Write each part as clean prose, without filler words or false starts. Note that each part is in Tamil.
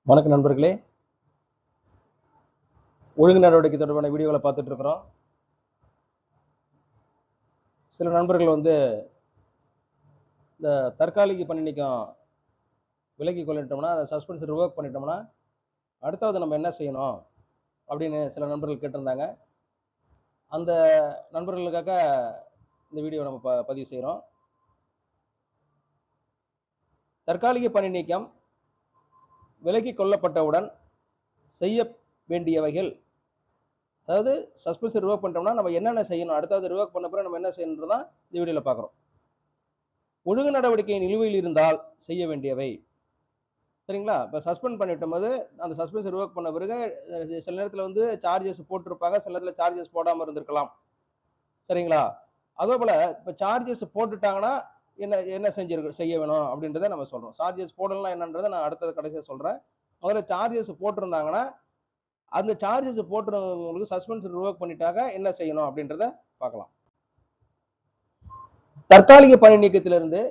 வணக்கம் நண்பர்களே. ஒழுங்கு நடவடிக்கை தொடர்பான வீடியோகளை பார்த்துட்டு இருக்கிறோம். சில நண்பர்கள் இந்த தற்காலிக பணி நீக்கம் விலக்கி கொள்ளிட்டோம்னா, அதை சஸ்பென்ஸ் ரிவோக் பண்ணிட்டோம்னா அடுத்தாவது நம்ம என்ன செய்யணும் அப்படின்னு சில நண்பர்கள் கேட்டிருந்தாங்க. அந்த நண்பர்களுக்காக இந்த வீடியோ நம்ம பதிவு செய்கிறோம். தற்காலிக பணி நீக்கம் விலக்கி கொள்ளப்பட்டவுடன் செய்ய வேண்டியவைகள், அதாவது சஸ்பென்ஸ் ரிவோக் பண்ணிட்டோம்னா நம்ம என்னென்ன செய்யணும், அடுத்தாவது ரிவோக் பண்ண பிறகு நம்ம என்ன செய்யணுன்றதான் இந்த வீடியோவில் பார்க்குறோம். ஒழுங்கு நடவடிக்கை நிலுவையில் இருந்தால் செய்ய வேண்டியவை. சரிங்களா? இப்போ சஸ்பெண்ட் பண்ணிட்டும் போது அந்த சஸ்பென்ஸ் ரிவோக் பண்ண பிறகு சில நேரத்தில் சார்ஜஸ் போட்டிருப்பாங்க, சில நேரத்தில் சார்ஜஸ் போடாமல் இருந்திருக்கலாம். சரிங்களா? அதே போல் இப்போ சார்ஜஸ் போட்டுட்டாங்கன்னா என்ன என்ன செய்ய வேணும் அப்படின்றத நம்ம சொல்கிறோம். சார்ஜஸ் போடலாம் என்னன்றதை நான் அடுத்தது கடைசியாக சொல்கிறேன். முதல்ல சார்ஜஸ் போட்டிருந்தாங்கன்னா அந்த சார்ஜஸ் போட்டுறவங்களுக்கு சஸ்பென்ஸ் ரிவோக் பண்ணிட்டாங்க என்ன செய்யணும் அப்படின்றத பார்க்கலாம். தற்காலிக பணி நீக்கத்திலிருந்து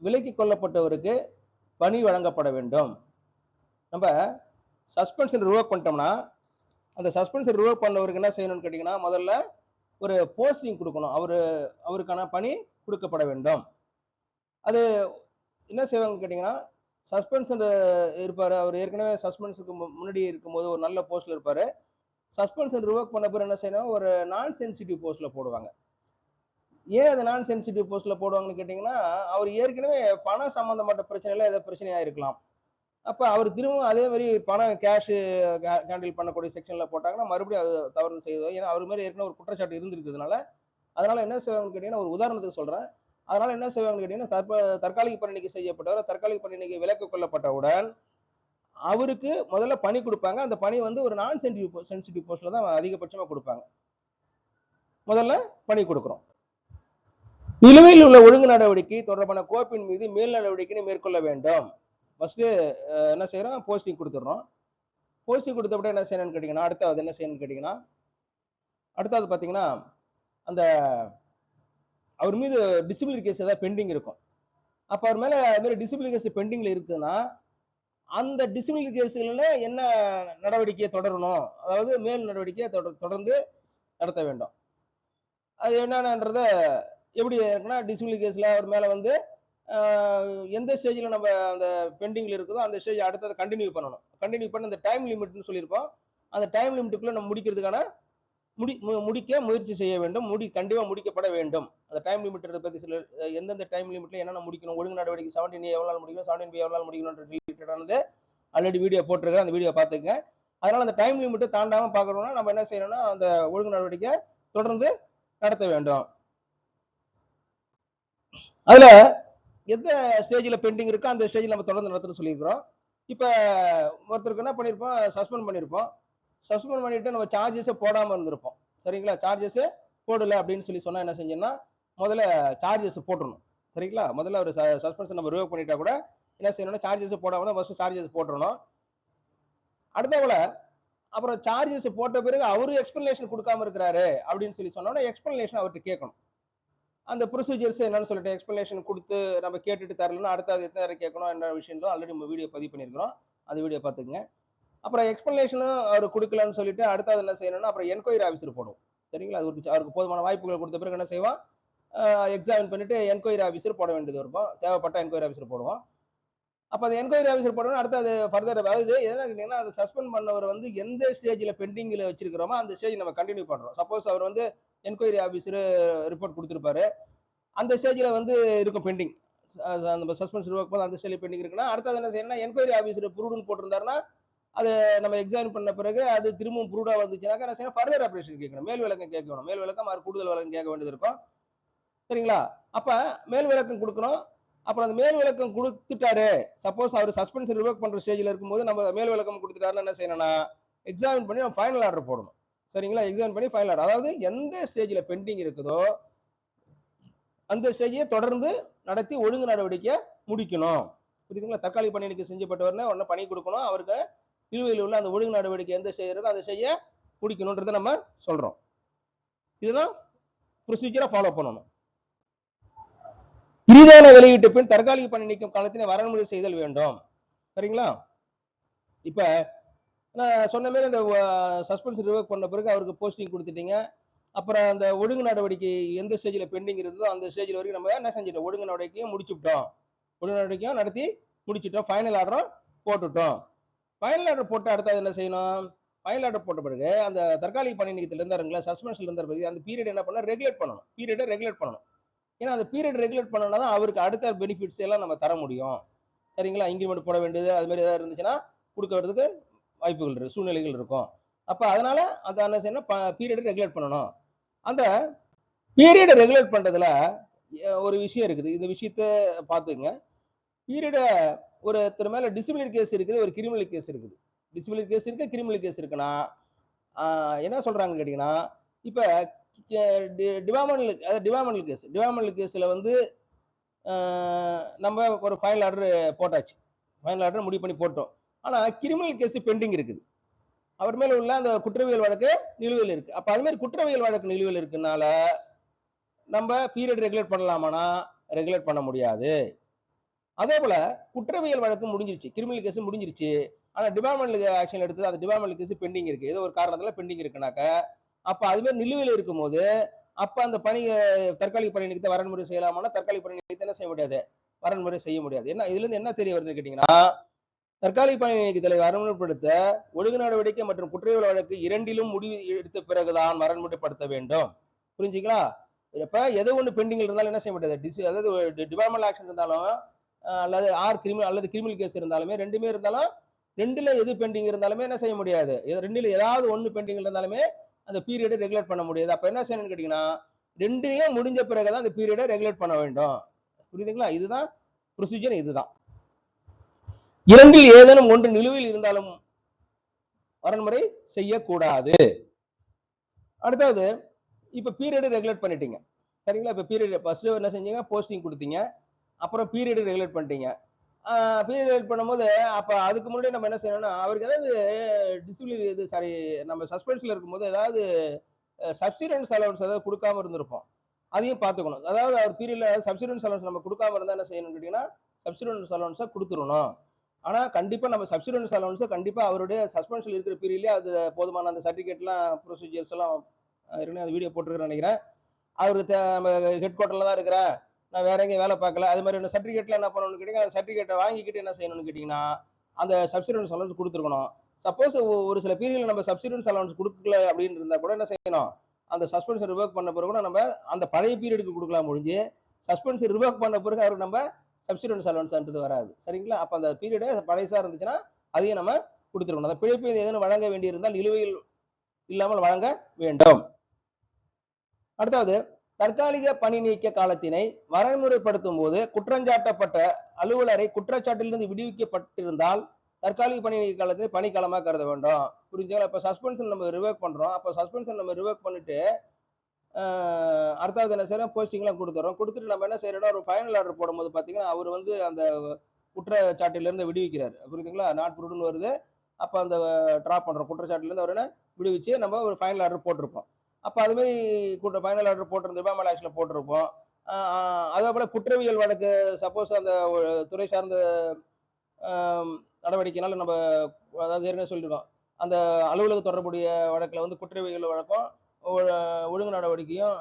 விலக்கி கொள்ளப்பட்டவருக்கு பணி வழங்கப்பட வேண்டும். நம்ம சஸ்பென்ஷன் ரிவோக் பண்ணிட்டோம்னா அந்த சஸ்பென்ஷன் ரிவோக் பண்ணவருக்கு என்ன செய்யணும்னு கேட்டீங்கன்னா, முதல்ல ஒரு போஸ்டிங் கொடுக்கணும். அவருக்கான பணி கொடுக்கப்பட வேண்டும். அது என்ன செய்வாங்கன்னு கேட்டீங்கன்னா, சஸ்பென்ஷன் இருப்பாரு, அவர் ஏற்கனவே சஸ்பென்ஷனுக்கு முன்னாடி இருக்கும்போது ஒரு நல்ல போஸ்ட்ல இருப்பாரு. சஸ்பென்ஷன் ரிவோக் பண்ண பிறகு என்ன செய்யணும், ஒரு நான் சென்சிட்டிவ் போஸ்ட்ல போடுவாங்க. ஏன் அதை நான் சென்சிட்டிவ் போஸ்ட்ல போடுவாங்கன்னு கேட்டீங்கன்னா, அவர் ஏற்கனவே பண சம்பந்தப்பட்ட பிரச்சனையில ஏதோ பிரச்சனையா இருக்கலாம். அப்ப அவர் திரும்பவும் அதே மாதிரி பணம் கேஷ் ஹேண்டில் பண்ணக்கூடிய செக்ஷன்ல போட்டாங்கன்னா மறுபடியும் அது தவறு செய்வது. ஏன்னா அவர் மாதிரி ஏற்கனவே ஒரு குற்றச்சாட்டு இருந்திருக்கிறதுனால, அதனால என்ன செய்வாங்கன்னு கேட்டீங்கன்னா, ஒரு உதாரணத்துக்கு சொல்றேன். அதனால என்ன செய்வாங்கன்னு கேட்டீங்கன்னா, தற்காலிக பணி நீக்கம் செய்யப்பட்டவர் தற்காலிக பணி நீக்கம் விலக்கு கொள்ளப்பட்டவுடன் அவருக்கு முதல்ல பணி கொடுப்பாங்க. அந்த பணி ஒரு நான் சென்சிட்டிவ் போஸ்ட்ல தான் அதிகபட்சமா கொடுப்பாங்க. முதல்ல பணி கொடுக்கிறோம். நிலுவையில் உள்ள ஒழுங்கு நடவடிக்கை தொடர்பான கோப்பின் மீது மேல் நடவடிக்கையை மேற்கொள்ள வேண்டும். ஃபர்ஸ்ட் என்ன செய்யறோம், போஸ்டிங் கொடுத்துடுறோம். போஸ்டிங் கொடுத்தப்பட என்ன செய்யணும்னு கேட்டீங்கன்னா, அடுத்தாவது என்ன செய்யணும்னு கேட்டீங்கன்னா, அடுத்தாவது பாத்தீங்கன்னா அந்த அவர் மீது டிசிப்ளினரி கேஸ் ஏதாவது பெண்டிங் இருக்கும். அப்ப அவர் மேல டிசிப்ளினரி கேஸ் பெண்டிங்ல இருக்குன்னா அந்த டிசிப்ளினரி கேஸ்ல என்ன நடவடிக்கையை தொடரணும், அதாவது மேல் நடவடிக்கையை தொடர்ந்து நடத்த வேண்டும். அது என்னன்றத எப்படி இருக்குன்னா, டிசிப்ளினரி கேஸ்ல அவர் மேல எந்த ஸ்டேஜ்ல நம்ம அந்த பெண்டிங்ல இருக்குதோ அந்த ஸ்டேஜ் அடுத்தது கண்டினியூ பண்ணணும். கண்டினியூ பண்ணி அந்த டைம் லிமிட்னு சொல்லியிருப்போம். அந்த டைம் லிமிட்டுக்குள்ள நம்ம முடிக்கிறதுக்கான முடிக்க முயற்சி செய்ய வேண்டும். கண்டிப்பா முடிக்கப்பட வேண்டும். அந்த டைம் லிமிட் பத்தி சில எந்தெந்த டைம் லிமிட்ல என்னென்ன முடிக்கணும், ஒழுங்கு நடவடிக்கை 17A எவ்வளவு நாள் முடிக்கணும், 17B எவ்வளவு நாள் முடிக்கணும் ரிலேட்டடானது ஆல்ரெடி வீடியோ போட்டிருக்கேன். அந்த வீடியோ பார்த்துக்கங்க. அதனால அந்த டைம் லிமிட்டை தாண்டாம பார்க்கணும்னா நம்ம என்ன செய்யணும்னா அந்த ஒழுங்கு நடவடிக்கை தொடர்ந்து நடத்த வேண்டும். அதுல எந்த ஸ்டேஜ்ல பெண்டிங் இருக்கோ அந்த ஸ்டேஜ்ல நம்ம தொடர்ந்து நடத்தணும்னு சொல்லியிருக்கிறோம். இப்ப ஒருத்தருக்கு என்ன பண்ணிருப்போம், சஸ்பெண்ட் பண்ணிருப்போம். சஸ்பெண்ட் பண்ணிட்டு நம்ம சார்ஜஸ் போடாம இருந்திருப்போம். சரிங்களா? சார்ஜஸ் போடல அப்படின்னு சொன்னா என்ன செஞ்சோம்னா, முதல்ல சார்ஜஸ் போட்டுறணும். சரிங்களா? முதல்ல ஒரு சஸ்பென்ஷன் நம்ம ரிவோக் பண்ணிட்டா கூட என்ன செய்யணும்னா, சார்ஜஸ் போடாம தான் ஃபர்ஸ்ட் சார்ஜஸ் போட்டுறணும். அடுத்தவள அப்புறம் சார்ஜஸ் போட்ட பிறகு அவரு எக்ஸ்பிளனேஷன் கொடுக்காம இருக்கிறாரு அப்படின்னு சொன்னோம்னா எக்ஸ்பிளனேஷன் அவர்கிட்ட கேட்கணும். அந்த ப்ரொசீஜர்ஸ் என்னன்னு சொல்லிட்டு எக்ஸ்பிளனேஷன் கொடுத்து நம்ம கேட்டுட்டு தரலன்னா அடுத்தது எத்தனை நேரம் கேட்கணும் என்ற விஷயம் ஆல்ரெடி நம்ம வீடியோ பதிவு பண்ணியிருக்கிறோம். அந்த வீடியோ பார்த்துக்குங்க. அப்புறம் எக்ஸ்பிளனேஷனும் அவர் கொடுக்கலன்னு சொல்லிட்டு அடுத்தது என்ன செய்யணும்னா அப்புறம் என்கொயரி ஆஃபீஸர் போடுவோம். சரிங்களா? அது அவருக்கு போதுமான வாய்ப்புகள் கொடுத்த பிறகு என்ன செய்வோம், எக்ஸாமின் பண்ணிட்டு என்கொயரி ஆஃபீஸர் போட வேண்டியது இருக்கும். தேவைப்பட்ட என்கொயரி ஆஃபீஸர் போடுவோம். அப்ப அது என்கொயரி ஆஃபீஸர் போடணும். அடுத்து அது ஃபர்தர் அதாவது என்ன கேட்டீங்கன்னா, அது சஸ்பெண்ட் பண்ணவர் எந்த ஸ்டேஜ்ல பெண்டிங்ல வச்சிருக்கிறோமோ அந்த ஸ்டேஜ் நம்ம கண்டினியூ பண்றோம். சப்போஸ் அவர் என்கொயரி ஆஃபீஸர் ரிப்போர்ட் கொடுத்திருப்பாரு, அந்த ஸ்டேஜ்ல இருக்கும் பெண்டிங். நம்ம சஸ்பென்ஸ் ரிவோக் போது அந்த ஸ்டேஜ்ல பெண்டிங் இருக்குன்னா அடுத்தது என்ன செய்யணும்னா, என்கொயரி ஆஃபீஸர் ப்ரூவ்னு போட்டிருந்தாருன்னா அது நம்ம எக்ஸாமின் பண்ண பிறகு அது திரும்பவும் ப்ரூவ்டா வந்துச்சுனாக்கா என்ன செய்யணும், ஃபர்தர் ஆபரேஷன் கேட்கணும். மேல் விளக்கம் கேட்கணும். மேல் விளக்கம் கூடுதல் விளக்கம் கேட்க வேண்டியது இருக்கும். சரிங்களா? அப்ப மேல் விளக்கம் கொடுக்கணும். அப்புறம் அந்த மேல் விளக்கம் கொடுத்துட்டாரு, சப்போஸ் அவர் சஸ்பென்ஷன் ரிவோக் பண்ற ஸ்டேஜ்ல இருக்கும்போது நம்ம மேல் விளக்கம் கொடுத்துட்டாருன்னா என்ன செய்யணும்னா, எக்ஸாமின் பண்ணி நம்ம ஃபைனல் ஆர்டர் போடணும். சரிங்களா? எக்ஸாமின் பண்ணி ஃபைனல் ஆர்டர், அதாவது எந்த ஸ்டேஜ்ல பெண்டிங் இருக்குதோ அந்த ஸ்டேஜையே தொடர்ந்து நடத்தி ஒழுங்கு நடவடிக்கை முடிக்கணும். புரியுதுங்களா? தற்காலிக பணி நீக்கம் செஞ்சப்பட்டவர்னா உடனே பணி கொடுக்கணும். அவருக்கு நிலுவையில் உள்ள அந்த ஒழுங்கு நடவடிக்கை எந்த ஸ்டேஜ் இருக்கோ அந்த ஸ்டேஜை முடிக்கணும்ன்றதை நம்ம சொல்றோம். இதுதான் ப்ரொசீஜரை ஃபாலோ பண்ணணும். இறுதியான வெளியீட்டு பின் தற்காலிக பணி நீக்கம் காலத்தினை வரன்முறை செய்தல் வேண்டும். சரிங்களா? இப்ப நான் சொன்ன மாதிரி அந்த சஸ்பென்ஷன் ரிவோக் பண்ண பிறகு அவருக்கு போஸ்டிங் கொடுத்துட்டீங்க. அப்புறம் அந்த ஒழுங்கு நடவடிக்கை எந்த ஸ்டேஜ்ல பெண்டிங் இருந்ததோ அந்த ஸ்டேஜ்ல வரைக்கும் நம்ம என்ன செஞ்சிட்டோம், ஒழுங்கு நடவடிக்கையும் முடிச்சுட்டோம், ஒழுங்கு நடவடிக்கையும் நடத்தி முடிச்சுட்டோம், ஃபைனல் ஆர்டரும் போட்டுட்டோம். ஃபைனல் ஆர்டர் போட்டு அடுத்தது என்ன செய்யணும், ஃபைனல் ஆர்டர் போட்ட பிறகு அந்த தற்காலிக பணி நீக்கத்தில் இருந்தாருங்களா, சஸ்பென்ஷன்ல இருந்த பிறகு அந்த பீரியட் என்ன பண்ணணும், ரெகுலேட் பண்ணணும், பீரியடை ரெகுலேட் பண்ணணும். ஏன்னா அந்த பீரியட் ரெகுலேட் பண்ணோம்னா தான் அவருக்கு அடுத்த பெனிஃபிட்ஸ் எல்லாம் நம்ம தர முடியும். சரிங்களா, இன்கிரிமெண்ட் போட வேண்டியது அது மாதிரி ஏதாவது இருந்துச்சுன்னா கொடுக்கறதுக்கு வாய்ப்புகள் இருக்கு, சூழ்நிலைகள் இருக்கும். அப்ப அதனால அந்த என்ன செய்யணும், பீரியடை ரெகுலேட் பண்ணணும். அந்த பீரியடை ரெகுலேட் பண்றதுல ஒரு விஷயம் இருக்குது, இந்த விஷயத்த பாத்துங்க. பீரியட ஒருத்தர் மேல டிசிப்ளினரி கேஸ் இருக்குது, ஒரு கிரிமினல் கேஸ் இருக்குது. டிசிப்ளினரி கேஸ் இருக்கு, கிரிமினல் கேஸ் இருக்குன்னா என்ன சொல்றாங்கன்னு கேட்டீங்கன்னா, இப்ப டிவார்மெண்டல் கேஸ்ல வந்து நம்ம ஒரு ஃபைனல் ஆர்டர் போட்டாச்சு, ஃபைனல் ஆர்டர் முடிவு பண்ணி போட்டோம். ஆனா கிரிமினல் கேஸ் பெண்டிங் இருக்குது, அவர் மேல உள்ள அந்த குற்றவியல் வழக்கு நிலுவையில் இருக்கு. அப்ப அது மாதிரி குற்றவியல் வழக்கு நிலுவையில் இருக்குனால நம்ம பீரியட் ரெகுலேட் பண்ணலாமானா ரெகுலேட் பண்ண முடியாது. அதே போல குற்றவியல் வழக்கு முடிஞ்சிருச்சு, கிரிமினல் கேஸ் முடிஞ்சிருச்சு, ஆனா டிபார்ட்மெண்ட் ஆக்ஷன் எடுத்து அந்த டிபார்ட்மெண்ட் கேஸ் பெண்டிங் இருக்கு, ஏதோ ஒரு காரணத்துல பெண்டிங் இருக்குனாக்க அப்ப அதுவே நிலுவையில் இருக்கும் போது அப்ப அந்த பணி தற்காலிக பணி நீக்கத்தை வரன்முறை செய்யலாமானா தற்காலிக பணி நீக்கத்தை என்ன செய்ய முடியாது, வரன்முறை செய்ய முடியாது. என்ன இதுல இருந்து என்ன தெரிய வருதுன்னு கேட்டீங்கன்னா, தற்காலிக பணி நீக்கத்தை வரன்முறைப்படுத்த ஒழுங்கு நடவடிக்கை மற்றும் குற்றவியல் வழக்கு இரண்டிலும் முடிவு எடுத்த பிறகுதான் வரன்முறைப்படுத்த வேண்டும். புரிஞ்சுங்களா? இப்ப எது ஒண்ணு பெண்டிங்ல இருந்தாலும் என்ன செய்ய முடியாது, அதாவது டிபார்ட்மெண்ட் ஆக்ஷன் இருந்தாலும் அல்லது கிரிமினல் அல்லது கிரிமினல் கேஸ் இருந்தாலுமே, ரெண்டுமே இருந்தாலும் ரெண்டுல எது பெண்டிங் இருந்தாலுமே என்ன செய்ய முடியாது, ரெண்டுல ஏதாவது ஒண்ணு பெண்டிங் இருந்தாலுமே அந்த பீரியடை ரெகுலேட் பண்ண முடியாது. அப்ப என்ன செய்யணும்னு கேட்டீங்கன்னா, ரெண்டையும் முடிஞ்ச பிறகுதான் அந்த பீரியடை ரெகுலேட் பண்ண வேண்டும். புரியுதுங்களா? இதுதான் ப்ரொசீஜர், இதுதான். இரண்டில் ஏதேனும் ஒன்று நிலுவையில் இருந்தாலும் வரன்முறை செய்யக்கூடாது. அடுத்தது இப்ப பீரியட் ரெகுலேட் பண்ணிட்டீங்க, சரிங்களா? இப்ப பீரியட் ஃபர்ஸ்ட் என்ன செஞ்சீங்க, போஸ்டிங் கொடுத்தீங்க, அப்புறம் பீரியட் ரெகுலேட் பண்ணிட்டீங்க. பீரியட் ரெகுலேட் பண்ணும்போது அப்ப அதுக்கு முன்னாடி நம்ம என்ன செய்யணும்னா, அவருக்கு ஏதாவது டிசிப்ளினரி இது சாரி நம்ம சஸ்பென்ஷன்ல இருக்கும்போது ஏதாவது சப்சிடன்ஸ் அலவன்ஸ் ஏதாவது கொடுக்காம இருந்திருப்போம், அதையும் பார்த்துக்கணும். அதாவது அவர் பீரியட்ல சப்சிடன்ஸ் அலவன்ஸ் நம்ம கொடுக்காம இருந்தா என்ன செய்யணும்னு கேட்டீங்கன்னா, சப்சிடன்ஸ் அலவன்ஸை கொடுத்துடணும். ஆனா கண்டிப்பா நம்ம சப்சிடன்ஸ் அலவன்ஸ் கண்டிப்பா அவருடைய சஸ்பென்ஷன் இருக்கிற பீரியட்லயே அது போதுமான அந்த சர்டிபிகேட்லாம் ப்ரொசீஜர்ஸ் எல்லாம் அந்த வீடியோ போட்டுருக்கேன்னு நினைக்கிறேன். அவரு நம்ம ஹெட் குவார்டர்ல தான் இருக்கிறேன், நான் வேற எங்கேயும் வேலை பார்க்கல, அது மாதிரி சர்டிபிகேட்ல என்ன பண்ணணும்னு கேட்டீங்கன்னா, அந்த சர்டிபிகேட்டை வாங்கிக்கிட்டு என்ன செய்யணும்னு கேட்டீங்கன்னா அந்த சப்சிடன்ஸ் அலவன்ஸ் கொடுத்துருக்கணும். சப்போஸ் ஒரு சில பீரியட்ல நம்ம சப்சிடன்ஸ் அலவன்ஸ் கொடுக்கல அப்படின்னு இருந்தா கூட என்ன செய்யணும், அந்த சஸ்பென்ஷன் ரிவோக் பண்ண பிறகு கூட நம்ம அந்த பழைய பீரியடுக்கு கொடுக்கலாம் முடிஞ்சு, சஸ்பென்ஷன் ரிவோக் பண்ண பிறகு அவருக்கு நம்ம சப்சிடன்ஸ் அலவன்ஸ் வராது. சரிங்களா? அப்ப அந்த பீரியடு பழையசா இருந்துச்சுன்னா அதையும் நம்ம கொடுத்துருக்கணும். அந்த பிழைப்பு ஏதேனும் வழங்க வேண்டி இருந்தால் நிலுவையில் இல்லாமல் வழங்க வேண்டும். அடுத்தது தற்காலிக பணி நீக்க காலத்தினை வரன்முறைப்படுத்தும் போது குற்றஞ்சாட்டப்பட்ட அலுவலரை குற்றச்சாட்டிலிருந்து விடுவிக்கப்பட்டிருந்தால் தற்காலிக பணி நீக்க காலத்தினை பணிக்காலமாக கருத வேண்டும். புரிஞ்சுங்களா? இப்ப சஸ்பென்ஷன் நம்ம ரிவோக் பண்றோம், அப்ப சஸ்பென்ஷன் நம்ம ரிவோக் பண்ணிட்டு அடுத்தது என்ன செய்யறோம், போஸ்டிங்லாம் கொடுத்துறோம். கொடுத்துட்டு நம்ம என்ன செய்யறோம், ஒரு ஃபைனல் ஆர்டர் போடும்போது பாத்தீங்கன்னா அவர் வந்து அந்த குற்றச்சாட்டில இருந்து விடுவிக்கிறாரு. புரியுதுங்களா? நாட் ப்ரூவ்டுன்னு வருது, அப்ப அந்த டிராப் பண்றோம், குற்றச்சாட்டுல இருந்து அவர் என்ன விடுவிச்சு நம்ம ஒரு ஃபைனல் ஆர்டர் போட்டிருப்போம். அப்ப அது மாதிரி ஃபைனல் ஆர்டர் போட்டிருந்த டிபார்ட்மெண்ட் ஆக்ஷன்ல போட்டிருப்போம். அதே போல குற்றவியல் வழக்கு சப்போஸ் அந்த துறை சார்ந்த நடவடிக்கைனால நம்ம அதாவது ஏற்கனவே சொல்லியிருக்கோம், அந்த அலுவலக தொடர்புடைய வழக்குல வந்து குற்றவியல் வழக்கம் ஒழுங்கு நடவடிக்கையும்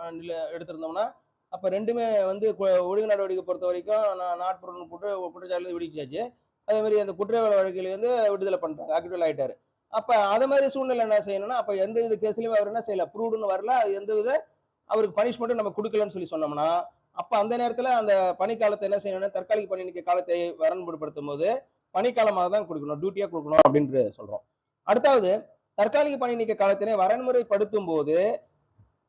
எடுத்திருந்தோம்னா அப்ப ரெண்டுமே வந்து ஒழுங்கு நடவடிக்கை பொறுத்த வரைக்கும் நாட் ப்ரூவ்டுன்னு போட்டு குற்றச்சாட்டு விடுவிச்சாச்சு. அதே மாதிரி அந்த குற்றவியல் வழக்கில வந்து விடுதலை பண்ணிட்டாங்க, ஆக்டிவல் ஆயிட்டாரு. அப்ப அது மாதிரி சூழ்நிலை என்ன செய்யணும்னா, அப்ப எந்த வித கேஸ்லயுமே அவர் என்ன செய்யல, ப்ரூவ்டுன்னு வரல, எந்த வித அவருக்கு பனிஷ்மெண்ட்டும் நம்ம கொடுக்கலன்னு சொல்லி சொன்னோம்னா அப்ப அந்த நேரத்துல அந்த பணிக்காலத்தை என்ன செய்யணும்னா, தற்காலிக பணி நீக்க காலத்தை வரன்படுத்தும் போது பணிக்காலமாக தான் கொடுக்கணும், டியூட்டியா கொடுக்கணும் அப்படின்னு சொல்றோம். அடுத்தாவது தற்காலிக பணி நீக்க காலத்தினை வரன்முறைப்படுத்தும் போது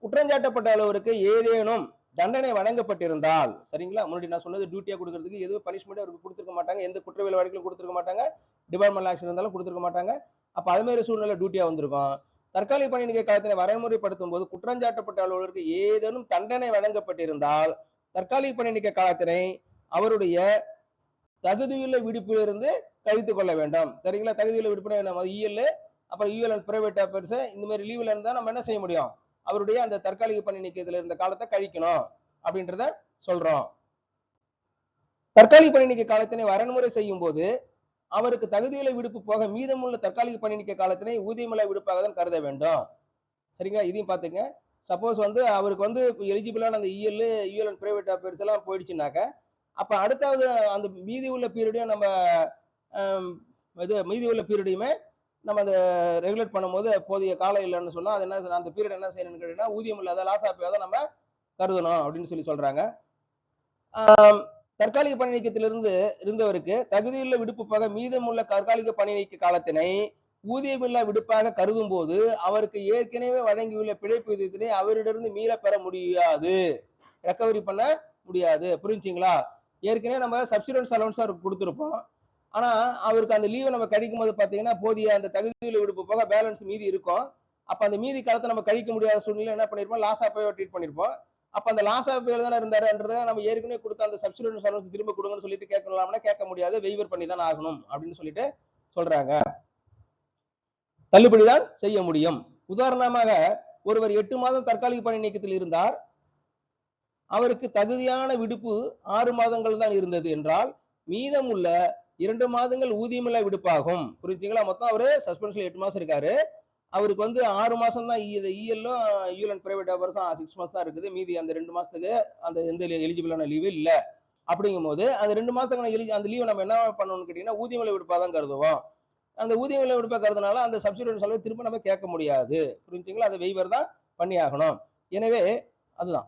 குற்றஞ்சாட்டப்பட்ட அளவருக்கு ஏதேனும் தண்டனை வழங்கப்பட்டிருந்தால், சரிங்களா? முன்னாடி நான் சொன்னது டியூட்டியா கொடுக்கறதுக்கு எதுவும் பனிஷ்மெண்ட் அவருக்கு கொடுத்துருக்க மாட்டாங்க, எந்த குற்றவியல் வழக்கிலும் கொடுத்துருக்க மாட்டாங்க, டிபார்ட்மெண்ட் ஆக்ஷன் இருந்தாலும் கொடுத்துருக்க மாட்டாங்க. அப்ப அது மாதிரி சூழ்நிலை டியூட்டியா வந்திருக்கும். தற்காலிக பணி நீக்க காலத்தினை வரன்முறைப்படுத்தும் போது குற்றஞ்சாட்டப்பட்ட அலுவலருக்கு ஏதேனும் தண்டனை வழங்கப்பட்டிருந்தால் தற்காலிக பணி நீக்க காலத்தினை அவருடைய தகுதியுள்ள விடுப்பிலிருந்து கழித்துக் கொள்ள வேண்டும். சரிங்களா? தகுதியுள்ள விடுப்பு நம்ம இஎல், அப்புறம் யூஎல் பிரைவேட் அஃபேர்ஸ் இந்த மாதிரி லீவ்ல இருந்தா நம்ம என்ன செய்ய முடியும், அவருடைய அந்த தற்காலிக பணி நீக்கத்துல இருந்த காலத்தை கழிக்கணும் அப்படின்றத சொல்றோம். தற்காலிக பணி நீக்க காலத்தினை வரன்முறை செய்யும் போது அவருக்கு தகுதியில விடுப்பு போக மீதமுள்ள தற்காலிக பணி நீக்க காலத்தினை ஊதியமில்லா விடுப்பாக தான் கருத வேண்டும். சரிங்களா? இதையும் பாத்துங்க. சப்போஸ் வந்து அவருக்கு வந்து எலிஜிபிளான அந்த இஎல் அண்ட் பிரைவேட் அஃபேர்ஸ் எல்லாம் போயிடுச்சுனாக்க, அப்ப அடுத்தாவது அந்த மீதி உள்ள பீரியடையும் நம்ம மீதி உள்ள பீரியடையுமே நம்ம அதை ரெகுலேட் பண்ணும்போது போதிய காலம் இல்லைன்னு சொன்னா அது என்ன அந்த பீரியட் என்ன செய்யணும்னு கேட்டீங்கன்னா ஊதியம் இல்லாத லாஸ் ஆஃப் தான் நம்ம கருதணும் அப்படின்னு சொல்லி சொல்றாங்க. தற்காலிக பணி நீக்கத்திலிருந்து இருந்தவருக்கு தகுதியுள்ள விடுப்பு போக மீதமுள்ள தற்காலிக பணி நீக்க காலத்தினை ஊதியமில்லா விடுப்பாக கருதும் போது அவருக்கு ஏற்கனவே வழங்கியுள்ள பிழைப்பு விகிதத்தினை அவரிடமிருந்து மீள பெற முடியாது, ரெக்கவரி பண்ண முடியாது. புரிஞ்சுங்களா? ஏற்கனவே நம்ம சப்சிடன்ஸ் அலவன்ஸ் அவருக்கு கொடுத்துருப்போம். ஆனா அவருக்கு அந்த லீவை நம்ம கழிக்கும் போது பாத்தீங்கன்னா போதிய அந்த தகுதியுள்ள விடுப்பு போக பேலன்ஸ் மீதி இருக்கும். அப்ப அந்த மீதி காலத்தை நம்ம கழிக்க முடியாத சூழ்நிலை என்ன பண்ணிருப்போம், லாஸ் ஆஃப் பே ட்ரீட் பண்ணிருப்போம். அப்ப அந்த லாஸ் ஆஃப் பே தானே இருந்தாருன்றத நம்ம ஏற்கனவே கொடுத்த அந்த சப்சிடன்ஸ் அலவன்ஸ் திரும்ப கொடுங்கன்னு சொல்லிட்டு கேட்கலாம்னா கேட்க முடியாது, வெய்வர் பண்ணி தான் ஆகணும் அப்படின்னு சொல்லிட்டு சொல்றாங்க. தள்ளுபடிதான் செய்ய முடியும். உதாரணமாக ஒருவர் 8 மாதம் தற்காலிக பணி நீக்கத்தில் இருந்தார், அவருக்கு தகுதியான விடுப்பு 6 மாதங்கள் தான் இருந்தது என்றால் மீதம் உள்ள 2 மாதங்கள் ஊதியமில்லா விடுப்பாகும். புரிஞ்சுங்களா? மொத்தம் அவரு சஸ்பென்ஷன்ல 8 மாசம் இருக்காரு. அவருக்கு வந்து 6 மாசம் தான் இஎல்லும் யூஎல் அண்ட் பிரைவேட் அஃபேர்ஸும் 6 மாசம் தான் இருக்குது. மீதி அந்த 2 மாசத்துக்கு அந்த எந்த எலிஜிபிளான லீவு இல்ல. அப்படிங்கும் போது அந்த 2 மாசத்துக்கு அந்த லீவை நம்ம என்ன பண்ணணும்னு கேட்டீங்கன்னா ஊதியமில்லா விடுப்பா தான் கருதுவோம். அந்த ஊதியமில்லா விடுப்பா கருதுனால அந்த சப்சிடன்ஸ் செலவு திரும்ப நம்ம கேட்க முடியாது. புரிஞ்சுங்களா? அதை வெய்வர் தான் பண்ணி ஆகணும். எனவே அதுதான்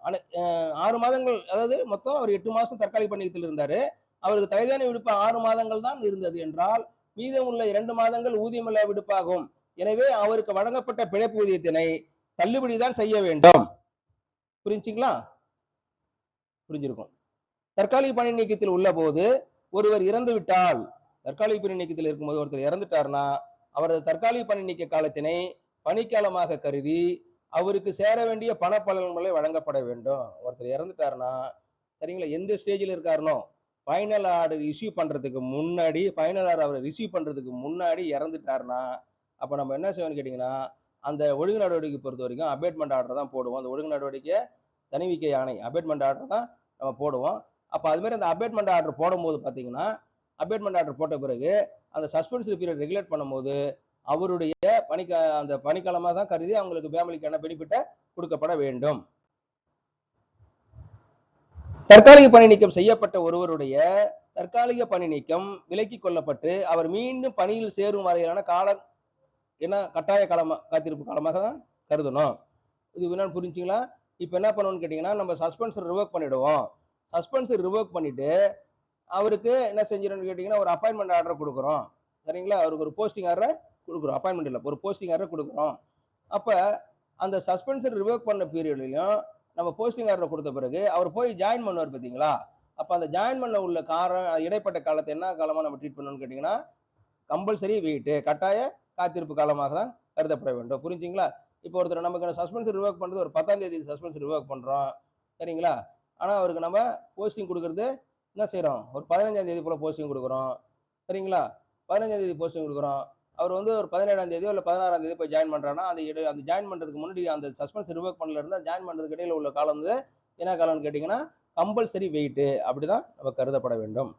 6 மாதங்கள், அதாவது மொத்தம் அவர் 8 மாசம் தற்காலிக பணியத்தில் இருந்தாரு. அவருக்கு தகுதியான விடுப்பு 6 மாதங்கள் தான் இருந்தது என்றால் மீதம் உள்ள 2 மாதங்கள் ஊதியமில்லா விடுப்பாகும். எனவே அவருக்கு வழங்கப்பட்ட பிழைப்பு ஊதியத்தினை தள்ளுபடி தான் செய்ய வேண்டும். புரிஞ்சுங்களா? புரிஞ்சிருக்கும். தற்காலிக பணி நீக்கத்தில் உள்ள போது ஒருவர் இறந்து விட்டால், தற்காலிக பணி நீக்கத்தில் இருக்கும்போது ஒருத்தர் இறந்துட்டார்னா அவரது தற்காலிக பணி நீக்க காலத்தினை பணிக்காலமாக கருதி அவருக்கு சேர வேண்டிய பண பலன்களை வழங்கப்பட வேண்டும். ஒருத்தர் இறந்துட்டாருன்னா சரிங்களா, எந்த ஸ்டேஜில் இருக்காருனோ ஃபைனல் ஆர்டர் இஷ்யூ பண்றதுக்கு முன்னாடி, ஃபைனல் ஆர்டர் அவர் ரிசீவ் பண்றதுக்கு முன்னாடி இறந்துட்டாருன்னா அப்ப நம்ம என்ன செய்வோம்னு கேட்டீங்கன்னா அந்த ஒழுங்கு நடவடிக்கை பொறுத்த வரைக்கும் அபேட்மெண்ட் ஆர்டர் தான் போடுவோம். அந்த ஒழுங்கு நடவடிக்கை தணிவிக்கை ஆணை அபேட்மெண்ட் ஆர்டர் தான் நம்ம போடுவோம். அப்ப அது மாதிரி அந்த அபேட்மெண்ட் ஆர்டர் போடும்போது பாத்தீங்கன்னா அபேட்மெண்ட் ஆர்டர் போட்ட பிறகு அந்த சஸ்பென்ஷன் பீரியட் ரெகுலேட் பண்ணும்போது அவருடைய அந்த பணிக்காலமாக தான் கருதி அவங்களுக்கு ஃபேமிலிக்கான பெனிஃபிட்டை கொடுக்கப்பட வேண்டும். தற்காலிக பணி நீக்கம் செய்யப்பட்ட ஒருவருடைய தற்காலிக பணி நீக்கம் விலக்கிக் கொள்ளப்பட்டு அவர் மீண்டும் பணியில் சேரும் வரையிலான காலம் என்ன கட்டாய காத்திருப்பு காலமாக தான் கருதணும். இது என்னன்னு புரிஞ்சுங்களா? இப்ப என்ன பண்ணணும்னு கேட்டீங்கன்னா நம்ம சஸ்பென்ஷன் ரிவோக் பண்ணிடுவோம். சஸ்பென்ஷன் ரிவோக் பண்ணிட்டு அவருக்கு என்ன செஞ்சிடணும்னு கேட்டீங்கன்னா ஒரு அப்பாயின்மெண்ட் ஆர்டர் கொடுக்குறோம். சரிங்களா? அவருக்கு ஒரு போஸ்டிங் ஆர்டர் கொடுக்குறோம். அப்பாயின்மெண்ட் இல்லை, ஒரு போஸ்டிங் ஆர்டர் கொடுக்குறோம். அப்ப அந்த சஸ்பென்ஷன் ரிவோக் பண்ண பீரியட்லயும் நம்ம போஸ்டிங் ஆர்டர் கொடுத்த பிறகு அவர் போய் ஜாயின் பண்ணுவார் பார்த்தீங்களா? அப்ப அந்த ஜாயின் பண்ண உள்ள இடைப்பட்ட காலத்தை என்ன காலமா நம்ம ட்ரீட் பண்ணணும்னு கேட்டீங்கன்னா கம்பல்சரி வெயிட், கட்டாய காத்திருப்பு காலமாக தான் கருதப்பட வேண்டும். புரிஞ்சுங்களா? இப்போ ஒருத்தர் நமக்கு சஸ்பென்ஷன் ரிவோக் பண்றது ஒரு 10ஆம் தேதி சஸ்பென்ஷன் ரிவோக் பண்றோம். சரிங்களா? ஆனா அவருக்கு நம்ம போஸ்டிங் கொடுக்கறது என்ன செய்யறோம், ஒரு 15ஆம் தேதி போல போஸ்டிங் கொடுக்குறோம். சரிங்களா? 15ஆம் தேதி போஸ்டிங் கொடுக்குறோம். அவர் வந்து ஒரு 17ஆம் தேதியோ இல்ல 16ஆம் தேதி போய் ஜாயின் பண்றாருன்னா அந்த ஜாயின் பண்றதுக்கு முன்னாடி அந்த சஸ்பென்ஷன் ரிவோக் பண்ணல இருந்தா ஜாயின் பண்றதுக்கு இடையில உள்ள காலம் வந்து என்ன காலம்னு கேட்டீங்கன்னா கம்பல்சரி வெயிட் அப்படிதான் நம்ம கருதப்பட வேண்டும்.